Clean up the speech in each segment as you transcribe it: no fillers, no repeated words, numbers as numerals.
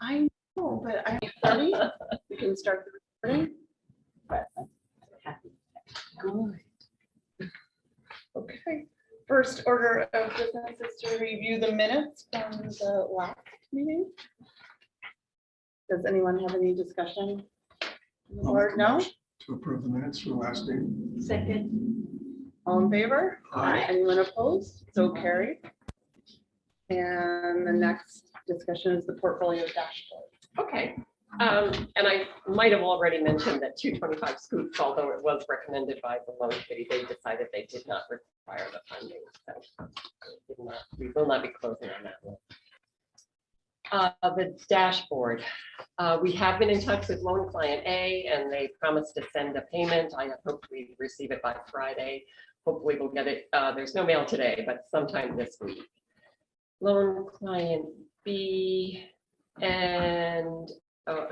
I know, but I'm ready. We can start the recording. Good. Okay. First order of business is to review the minutes from the last meeting. Does anyone have any discussion? Or no? To approve the minutes from last meeting. Second. All in favor? Aye. Anyone opposed? So carried. And the next discussion is the portfolio dashboard. Okay, and I might have already mentioned that 225 Scoops, although it was recommended by the loan committee, they decided they did not require the funding. So we will not be closing on that one. The dashboard, we have been in touch with loan client A and they promised to send a payment. I hope we receive it by Friday. Hopefully we'll get it. There's no mail today, but sometime this week. Loan client B, and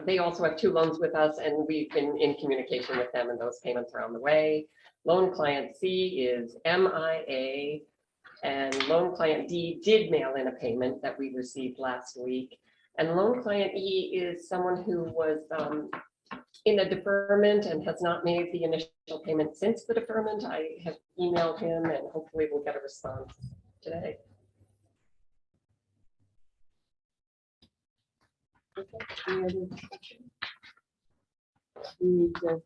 they also have 2 loans with us and we've been in communication with them and those payments are on the way. Loan client C is MIA and loan client D did mail in a payment that we received last week. And loan client E is someone who was in a deferment and has not made the initial payment since the deferment. I have emailed him and hopefully we'll get a response today. Any other discussion? We need to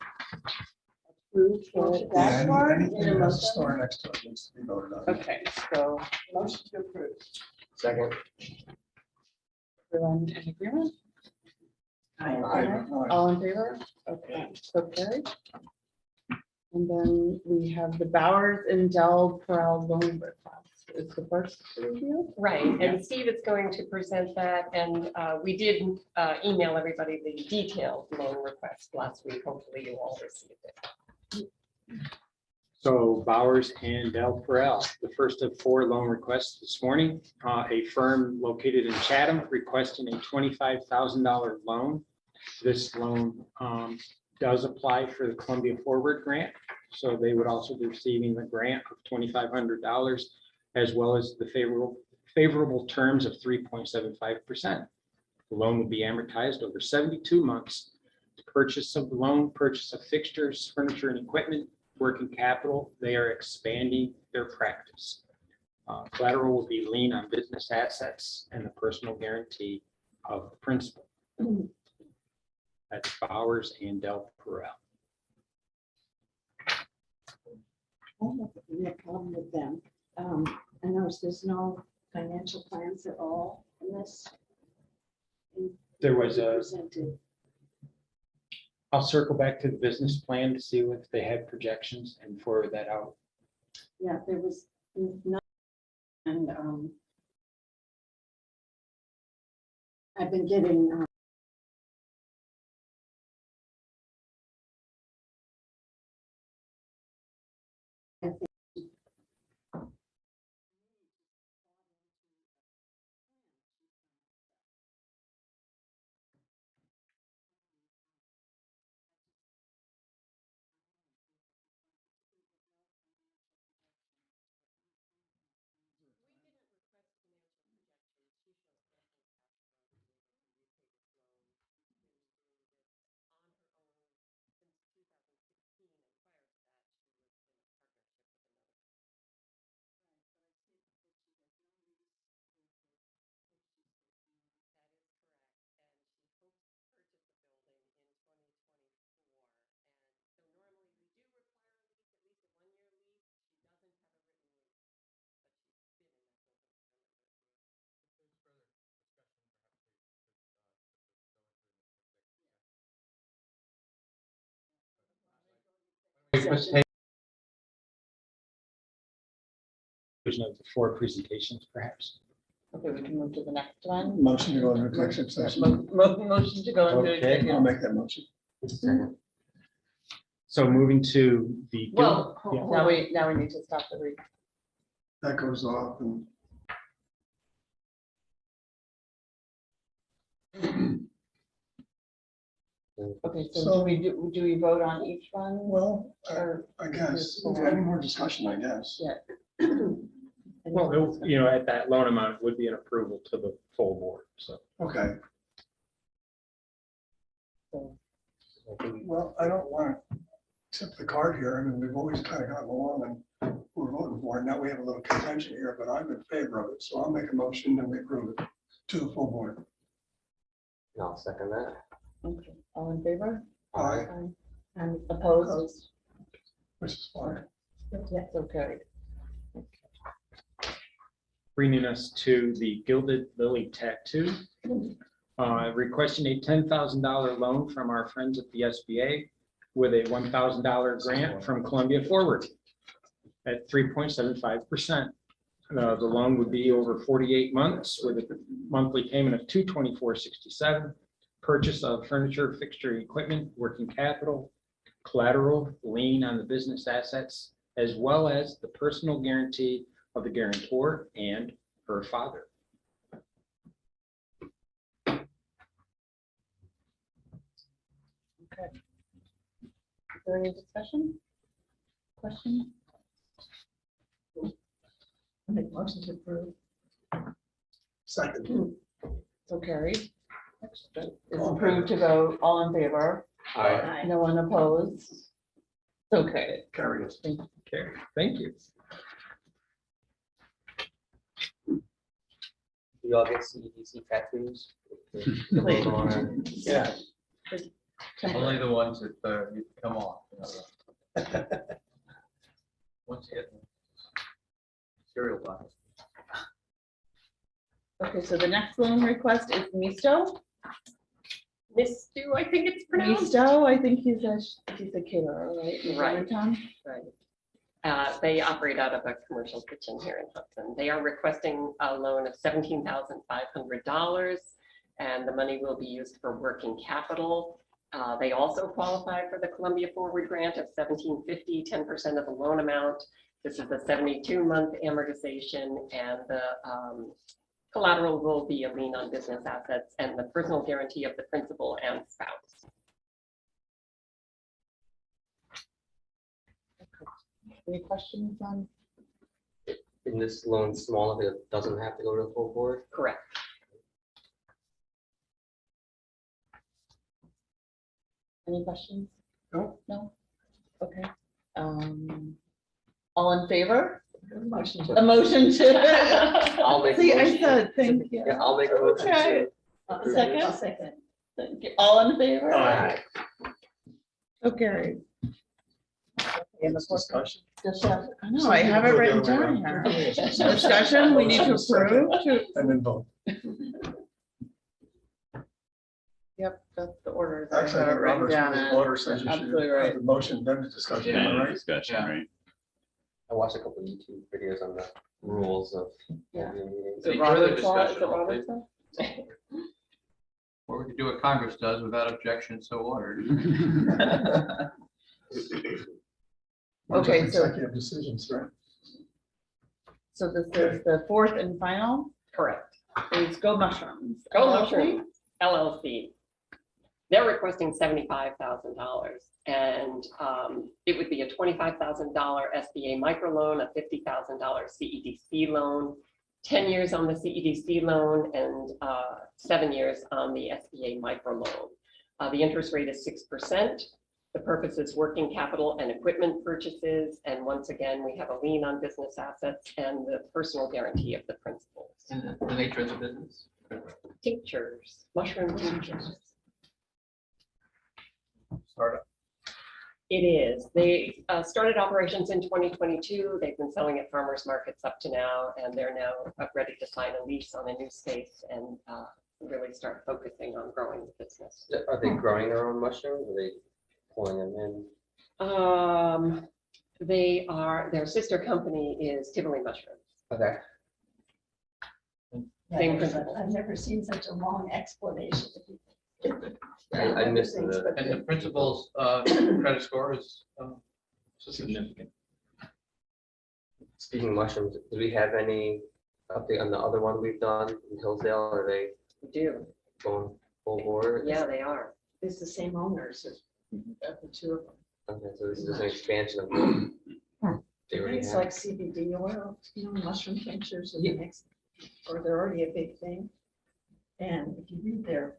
approve the dashboard. Anything Need a that has a motion? star next to it needs to be voted on. Okay, so motion to approve. Second. Everyone in agreement? Aye. All in favor? Okay, so carried. And then we have the Bowers and Dell Pearl loan request. Is the first review? Right, and Steve is going to present that, and we did email everybody the detailed loan request last week. Hopefully you all received it. So Bowers and Del Perel, the first of 4 loan requests this morning. A firm located in Chatham requesting a $25,000 loan. This loan does apply for the Columbia Forward Grant. So they would also be receiving the grant of $2,500 as well as the favorable terms of 3.75%. The loan will be amortized over 72 months. The purchase of the loan, purchase of fixtures, furniture and equipment, working capital, they are expanding their practice. Collateral will be lien on business assets and the personal guarantee of the principal. That's Bowers and Del Perel. I don't have a problem with them. I notice there's no financial plans at all in this. There was a, Presented. I'll circle back to the business plan to see if they had projections and forward that out. Yeah, there was not, and I've been getting I think Of the 4 presentations, perhaps. Okay, we can move to the next one. Motion to go into executive session. Motion to go into Okay. I'll executive. make that motion. So moving to the. Well, Yeah. Now we need to stop the read. That goes off and Okay, so So- do we vote on each one? well, Or I guess, any more discussion, I guess. Yeah. Well, at that loan amount, it would be an approval to the full board, so. Okay. So, Well, I don't want to tip the card here. I mean, we've always kind of gotten along and we're voting for it. Now we have a little contention here, but I'm in favor of it. So I'll make a motion and we approve it to the full board. I'll second that. okay, all in favor? Aye. And opposed? Which is fine. Yes, okay. Bringing us to the Gilded Lily Tattoo. Requesting a $10,000 loan from our friends at the SBA with a $1,000 grant from Columbia Forward at 3.75%. The loan would be over 48 months with a monthly payment of $224.67. Purchase of furniture, fixture, equipment, working capital, collateral, lien on the business assets, as well as the personal guarantee of the guarantor and her father. Okay. Is there any discussion? Question? Make motion to approve. Second. So carried. It's approved to vote, all in favor, Aye. no one opposed. Okay. Carry it. Okay, thank you. We all get CEDC tattoos. Wait. Yeah. Only the ones that you come off. Once you get them. Serial box. Okay, so the next loan request is Misto. Mistu, I think it's pronounced. Misto, I think he's a caterer, right? in Right. Germantown? Right. They operate out of a commercial kitchen here in Hudson. They are requesting a loan of $17,500, and the money will be used for working capital. They also qualify for the Columbia Forward Grant of $1,750, 10% of the loan amount. This is a 72-month amortization, and the collateral will be a lien on business assets and the personal guarantee of the principal and spouse. Any questions on? In this loan small, if it doesn't have to go to the full board. Correct. Any questions? No. No? Okay. All in favor? Motion to. A motion to. I'll make a See, I motion. said, thank you. Yeah, I'll make a motion Okay. to. Second? Second. Thank you. All in favor? Aye. So carried. Discussion. I know, I have it written down here. Discussion, we need to approve. And then vote. Yep, that's the order. that I Actually, I have it think written Robert's down rules of in. order says you Absolutely should right. have the motion, then the discussion, am I right? Discussion, right? I watched a couple of YouTube videos on the rules of. Yeah. open meetings. Is it Any further Robert's law? Is it discussion, all in Robert's law? Or we could do what Congress does without objection, so ordered. Okay, so- Executive decisions, right? So this is the fourth and final, Correct. is Go Mushrooms. Go LLC? Mushrooms LLC. They're requesting $75,000, and it would be a $25,000 SBA microloan, a $50,000 CEDC loan, 10 years on the CEDC loan, and 7 years on the SBA microloan. The interest rate is 6%. The purpose is working capital and equipment purchases, and once again, we have a lien on business assets and the personal guarantee of the principals. And the nature of the business. Tinctures, mushroom tinctures. Startup. It is. They started operations in 2022. They've been selling at farmers markets up to now, and they're now ready to sign a lease on a new space and really start focusing on growing the business. Are they growing their own mushrooms? Are they pulling them in? Their sister company is Tivoli Mushrooms. Okay. Same principle. I've never seen such a long explanation. I missed the. And the principal's credit score is Significant. Speaking of mushrooms, do we have any update on the other one we've done in Hillsdale? Are they We do. going full board? Yeah, they are. It's the same owners of the two of them. Okay, so this is just an expansion of what they already It's have. like CBD oil, mushroom tinctures are the next, or they're already a big thing. And if you read their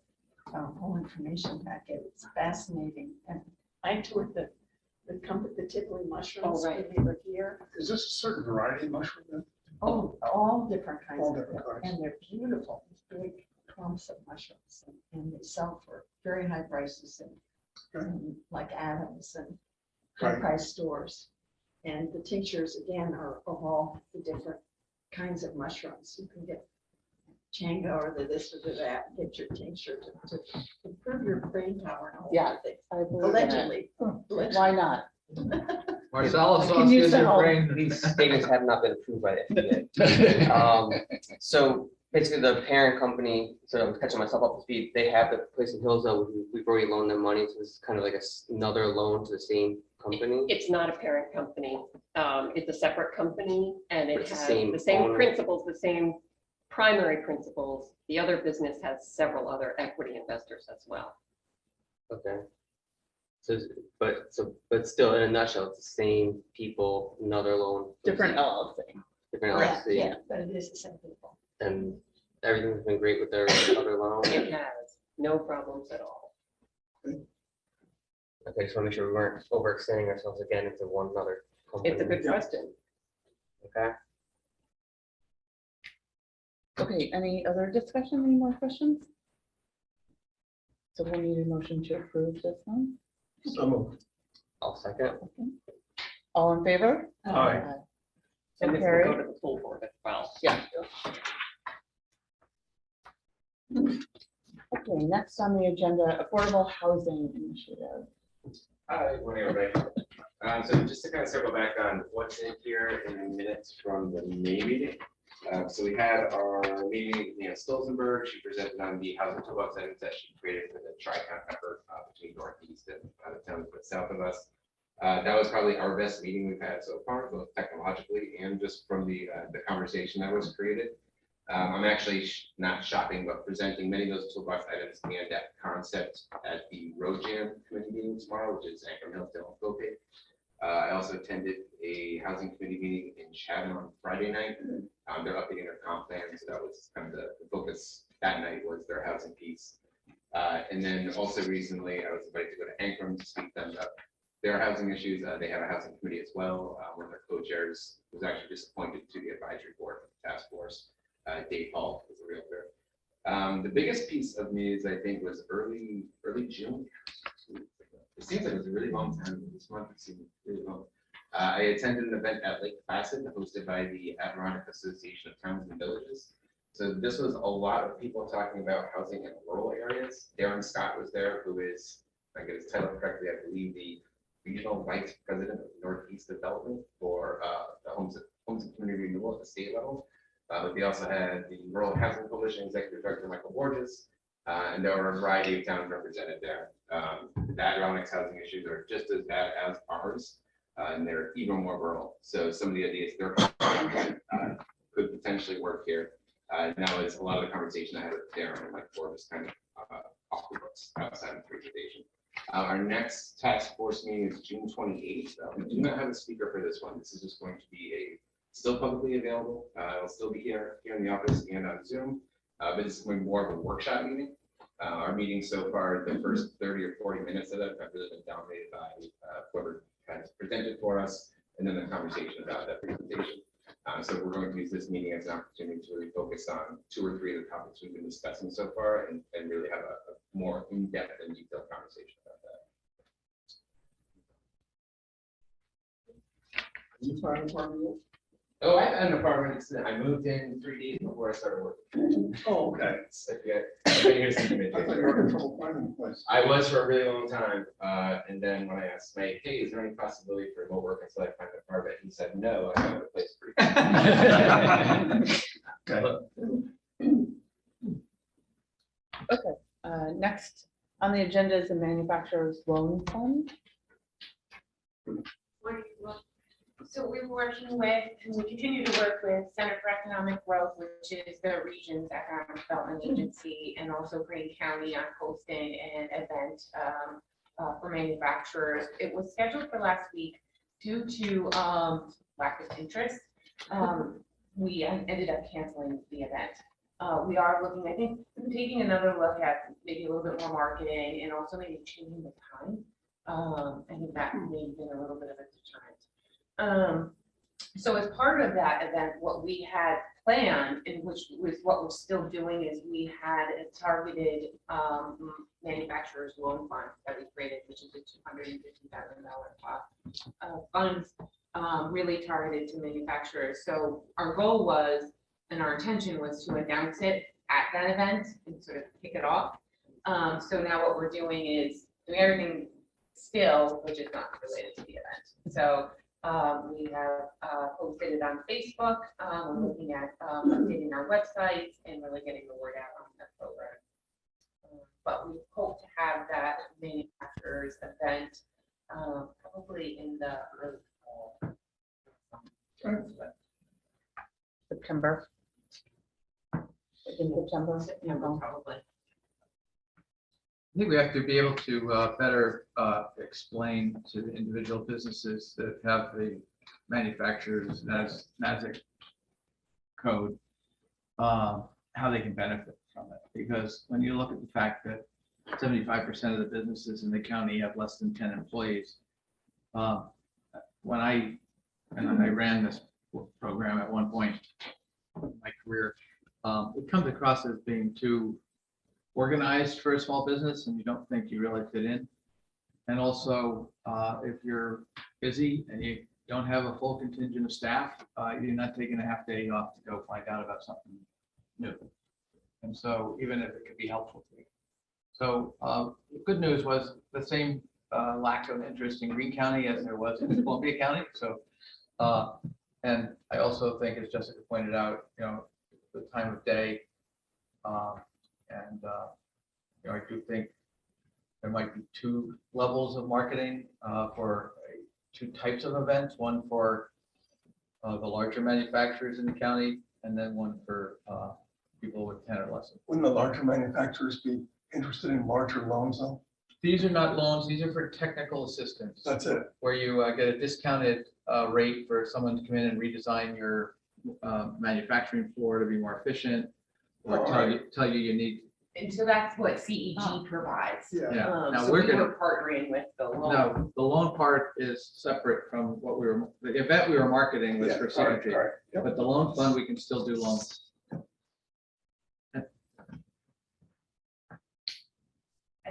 whole information packet. It's fascinating. And I toured the company, the Tivoli mushrooms when right. we were here. Is this a certain variety of mushroom then? Oh, all different kinds All of different them. kinds. And they're beautiful, big clumps of mushrooms. And they sell for very high prices and like Adams and high Right. price stores. And the tinctures, again, are of all the different kinds of mushrooms. You can get Changa or the this or the that, get your tincture to improve your brain power and all Yeah. that thing. I believe in it. Allegedly. Why not? Marcellus I sauce can use gives the your help. brain. These statements have not been approved by the FDA. So basically the parent company, so I'm catching myself up to speed, they have the place in Hillsdale, we've already loaned them money, so this is kind of like another loan to the same company. It's not a parent company. It's a separate company and But it it's the has same the same owner. principles, the same primary principles. The other business has several other equity investors as well. Okay. But still, in a nutshell, it's the same people, another loan. Different LLC. Different Yeah, LLC, yeah, but it is the same people. and everything's been great with their other loan. It has no problems at all. Okay, just want to make sure we weren't overextending ourselves again into one another company. It's a good question. Okay. Okay, any other discussion, any more questions? So we'll need a motion to approve this one. So moved. I'll second. All in favor? Aye. So And this will go carried. to the full board as well. Yeah. Okay, next on the agenda, affordable housing initiative. Hi, morning, everybody. So just to kind of circle back on what's in here in the minutes from the May meeting. So we had our meeting with Nina Stolzenberg. She presented on the housing toolbox items that she created for the tri-county effort between Northeast and the towns but south of us. That was probably our best meeting we've had so far, both technologically and just from the conversation that was created. I'm actually not shopping, but presenting many of those toolbox items and that concept at the Road Jam committee meeting tomorrow, which is Anchor Hillsdale and Copay. I also attended a housing committee meeting in Chatham on Friday night. They're updating their comp plan, so that was kind of the focus that night was their housing piece. And then also recently, I was invited to go to Ankrum to speak to them about their housing issues. They have a housing committee as well. One of their co-chairs was actually just appointed to the advisory board of the task force. Dave Hall is a realtor. The biggest piece of news, I think, was early June. It seems like it was a really long time. This month it seemed really long. I attended an event at Lake Placid hosted by the Adirondack Association of Towns and Villages. So this was a lot of people talking about housing in rural areas. Darren Scott was there, who is, if I get his title correctly, I believe the regional vice president of Northeast Development for the Homes and Community Renewal at the state level. But we also had the Rural Housing Coalition Executive Director Michael Borges, and there were a variety of towns represented there. The Adirondack's housing issues are just as bad as ours, and they're even more rural. So some of the ideas they're could potentially work here. And that was a lot of the conversation I had with Darren and Mike Borges kind of off the books outside of the presentation. Our next task force meeting is June 28th. We do not have a speaker for this one. This is just going to be still publicly available. It'll still be here in the office and on Zoom, but it's going to be more of a workshop meeting. Our meeting so far, the first 30 or 40 minutes of it have really been dominated by whoever has presented for us, and then the conversation about that presentation. So we're going to use this meeting as an opportunity to really focus on 2 or 3 of the topics we've been discussing so far, and really have a more in-depth and detailed conversation about that. You find a apartment? Oh, I had an apartment. I moved in 3 days before I started working. Oh, okay. So, yeah, I've been here since I thought you were having trouble finding a place. I was for a really long time, and then when I asked Mike, hey, is there any possibility for remote work until I find an apartment? He said, no, I found a place for you. Okay, next on the agenda is the manufacturer's loan fund. So we're working with, and we continue to work with Center for Economic Growth, which is the region's economic development agency, and also Greene County on hosting an event for manufacturers. It was scheduled for last week due to lack of interest. We ended up canceling the event. We are looking, I think the taking another look at maybe a little bit more marketing and also maybe changing the time. I think that may have been a little bit of a deterrent. So as part of that event, what we had planned, and which was what we're still doing, is we had a targeted manufacturers loan fund that we created, which is a $250,000 funds really targeted to manufacturers. So our goal was, and our intention was to announce it at that event and sort of kick it off. So now what we're doing is doing everything still, which is not related to the event. So we have posted it on Facebook. We're looking at updating our websites and really getting the word out on that program. But we hope to have that manufacturers event probably in the early fall. September. In September. September, probably. I think we have to be able to better explain to the individual businesses that have the manufacturer's NASDAQ code, how they can benefit from it. Because when you look at the fact that 75% of the businesses in the county have less than 10 employees, when I ran this program at one point in my career, it comes across as being too organized for a small business and you don't think you really fit in. And also, if you're busy and you don't have a full contingent of staff, you're not taking a half day off to go find out about something new. And so even if it could be helpful to you. So the good news was the same lack of interest in Greene County as there was in Columbia County. So, and I also think, as Jessica pointed out, the time of day, I do think there might be two levels of marketing for two types of events, one for the larger manufacturers in the county, and then one for people with 10 or less. Wouldn't the larger manufacturers be interested in larger loans though? These are not loans, these are for technical assistance. That's it. Where you get a discounted rate for someone to come in and redesign your manufacturing floor to be more efficient, or tell you you need. And so that's what CEG provides. Yeah. Yeah. Now So we're we gonna. were partnering with the loan. No, the loan part is separate from what the event we were marketing was for CEG. Yep. But the loan fund, we can still do loans. I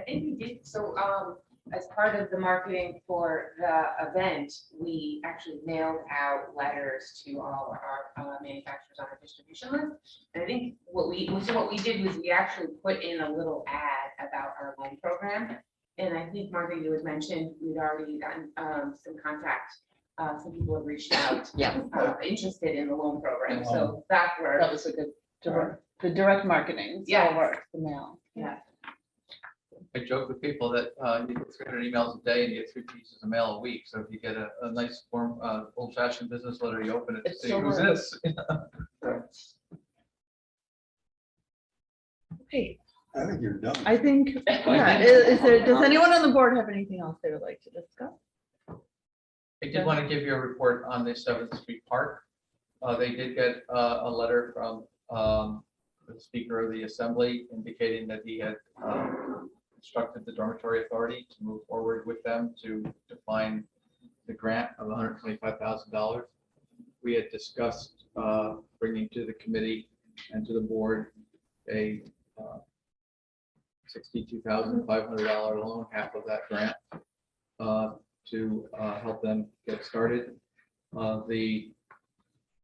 think we did, so as part of the marketing for the event, we actually mailed out letters to all our manufacturers on our distribution list. And I think what we did was we actually put in a little ad about our loan program. And I think, Martha, you had mentioned we'd already gotten some contact. Some people have reached out, interested in the loan program. So that's where. That was a good the direct marketing. Yeah. Works, the mail. Yeah. I joke with people that you get 300 emails a day and you get 3 pieces of mail a week. So if you get a nice form, old fashioned business letter, you open it to see who's this. Okay, I think you're done. I think, yeah, is there, does anyone on the board have anything else they would like to discuss? I did want to give you a report on the 7th Street Park. They did get a letter from the Speaker of the Assembly indicating that he had instructed the Dormitory Authority to move forward with them to define the grant of $125,000. We had discussed bringing to the committee and to the board a $62,500 loan, half of that grant, to help them get started. The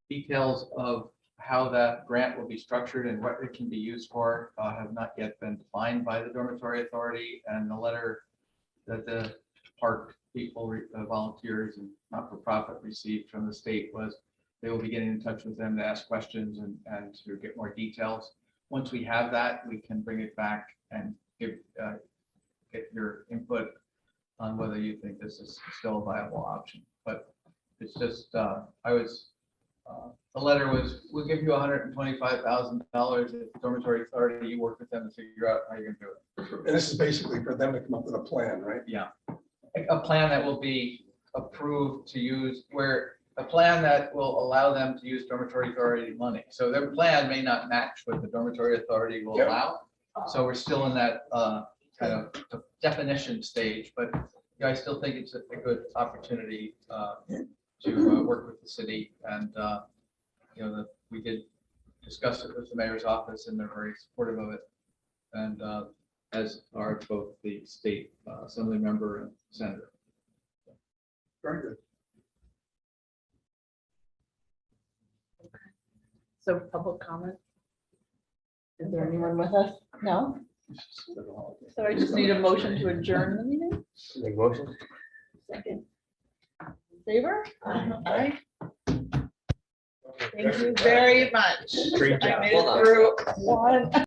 details of how that grant will be structured and what it can be used for have not yet been defined by the Dormitory Authority, and the letter that the park people, volunteers and not-for-profit received from the state was they will be getting in touch with them to ask questions and to get more details. Once we have that, we can bring it back and get your input on whether you think this is still a viable option. But it's just, the letter was, we'll give you $125,000 at the Dormitory Authority. You work with them to figure out how you're gonna do it. And this is basically for them to come up with a plan, right? Yeah. A plan that will be approved to use, a plan that will allow them to use Dormitory Authority money. So their plan may not match what the Dormitory Authority will Yep. allow, So we're still in that kind of definition stage, but I still think it's a good opportunity to work with the city. And, that we did discuss it with the mayor's office and they're very supportive of it. And as are both the state assembly member and senator. Very good. So public comment? Is there anyone with us? No? So I just need a motion to adjourn the meeting? Make motion? Second. Favor? Aye. Thank you very much. Great I job. made Hold it on. through one.